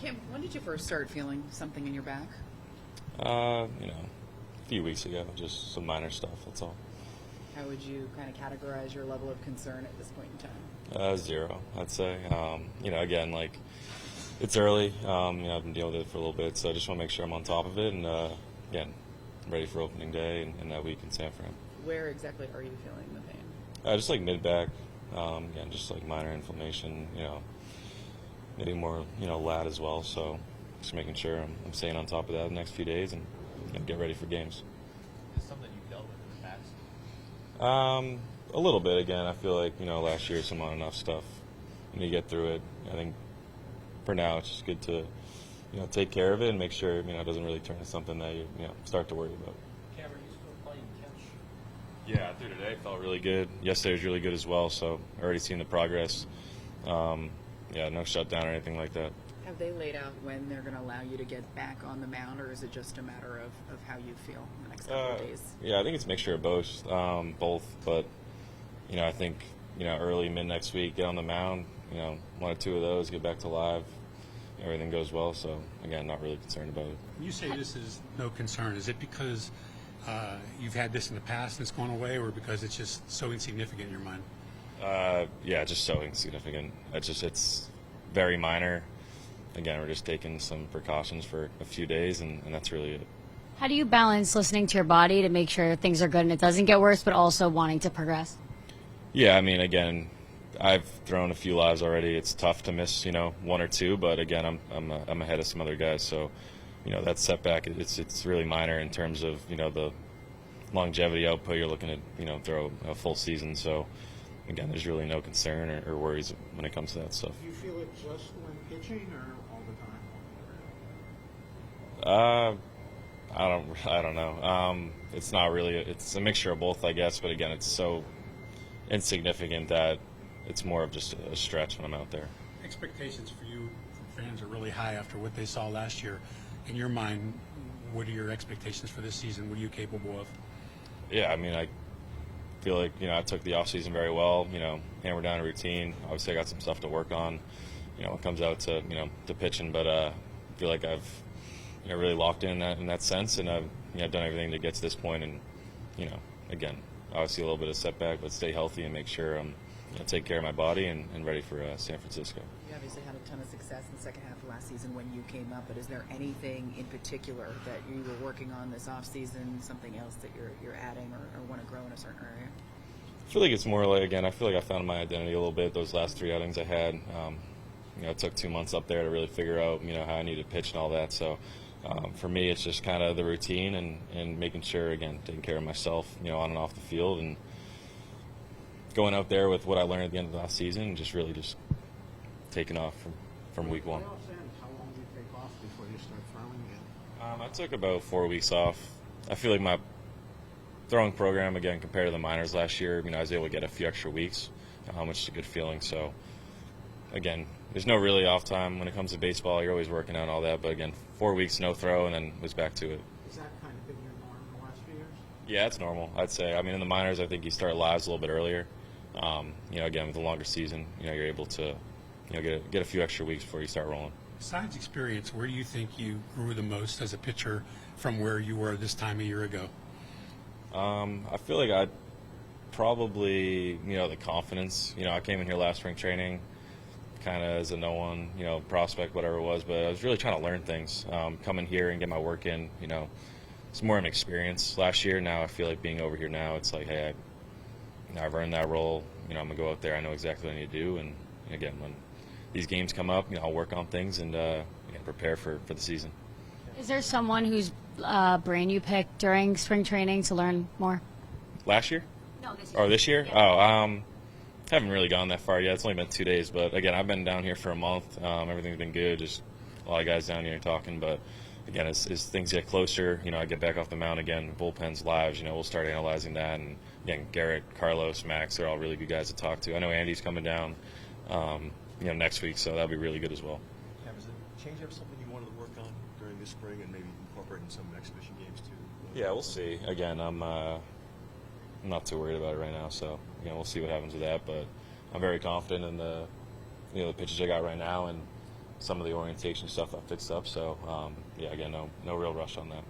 Cam, when did you first start feeling something in your back? A few weeks ago, just some minor stuff, that's all. How would you kind of categorize your level of concern at this point in time? 0, I'd say. Again, it's early. I've been dealing with it for a little bit, so I just want to make sure I'm on top of it, and again, ready for opening day and that week in San Fran. Where exactly are you feeling the pain? Just mid-back, just minor inflammation, maybe more, lat as well, so just making sure I'm staying on top of that the next few days and get ready for games. Is this something you've dealt with in the past? A little bit, again. I feel like, last year some on enough stuff. You get through it. I think for now it's just good to, take care of it and make sure, it doesn't really turn into something that you start to worry about. Cam, are you still playing catch? Yeah, through today felt really good. Yesterday was really good as well, so already seen the progress. No shutdown or anything like that. Have they laid out when they're going to allow you to get back on the mound, or is it just a matter of how you feel in the next couple of days? Yeah, I think it's a mixture of both. But I think early mid next week get on the mound. 1 or 2 of those, get back to live. Everything goes well. So again, not really concerned about it. You say this is no concern. Is it because you've had this in the past and it's gone away, or because it's just so insignificant in your mind? Just so insignificant. It's very minor. Again, we're just taking some precautions for a few days, and that's really it. How do you balance listening to your body to make sure things are good and it doesn't get worse, but also wanting to progress? Yeah, again, I've thrown a few lives already. It's tough to miss, 1 or 2, but again, I'm ahead of some other guys, so that setback it's really minor in terms of the longevity output. You're looking at throw a full season, so again, there's really no concern or worries when it comes to that stuff. Do you feel it just when pitching or all the time? I don't know. It's not really. It's a mixture of both, I guess. But again, it's so insignificant that it's more of just a stretch when I'm out there. Expectations for you from fans are really high after what they saw last year. In your mind, what are your expectations for this season? What are you capable of? Yeah, I feel like I took the offseason very well. Hammered down a routine. Obviously, I got some stuff to work on. When it comes out to to pitching, but I feel like I've really locked in that sense, and I've done everything to get to this point. And again, obviously a little bit of setback, but stay healthy and make sure I'm take care of my body and ready for San Francisco. You obviously had a ton of success in the second half of last season when you came up, but is there anything in particular that you were working on this offseason, something else that you're adding or want to grow in a certain area? I feel like it's more like, again, I feel like I found my identity a little bit those last 3 outings I had. It took 2 months up there to really figure out, how I needed to pitch and all that. So for me, it's just kind of the routine and making sure, again, taking care of myself, on and off the field, and going out there with what I learned at the end of the last season and just really just taking off from week 1. How long do you take off before you start throwing again? I took about 4 weeks off. I feel like my throwing program, again, compared to the minors last year, I was able to get a few extra weeks, which is a good feeling. So, again, there's no really off time when it comes to baseball. You're always working on all that. But, again, 4 weeks, no throw, and then was back to it. Has that kind of been your norm in the last few years? Yeah, it's normal, I'd say. In the minors, I think you start lives a little bit earlier. Again, with a longer season, you're able to get a few extra weeks before you start rolling. Besides experience, where do you think you grew the most as a pitcher from where you were this time a year ago? I feel like I probably, the confidence. I came in here last spring training kind of as a no-one, prospect, whatever it was, but I was really trying to learn things, come in here and get my work in. It's more of an experience last year. Now I feel like being over here now, it's like, hey, I've earned that role. I'm going to go out there. I know exactly what I need to do. And, again, when these games come up, I'll work on things and prepare for the season. Is there someone whose brain you picked during spring training to learn more? Last year? No, this year. Or this year? Yeah. Haven't really gone that far yet. It's only been 2 days. But, again, I've been down here for a month. Everything's been good. Just a lot of guys down here talking. But, again, as things get closer, I get back off the mound again, bullpens, lives, we'll start analyzing that. And, again, Garrett, Carlos, Max, they're all really good guys to talk to. I know Andy's coming down, next week, so that'll be really good as well. Cam, is the changeup something you wanted to work on during this spring and maybe incorporate in some exhibition games too? Yeah, we'll see. Again, I'm not too worried about it right now, so we'll see what happens with that. But I'm very confident in the pitches I got right now, and some of the orientation stuff I fixed up. So yeah, again, no real rush on that.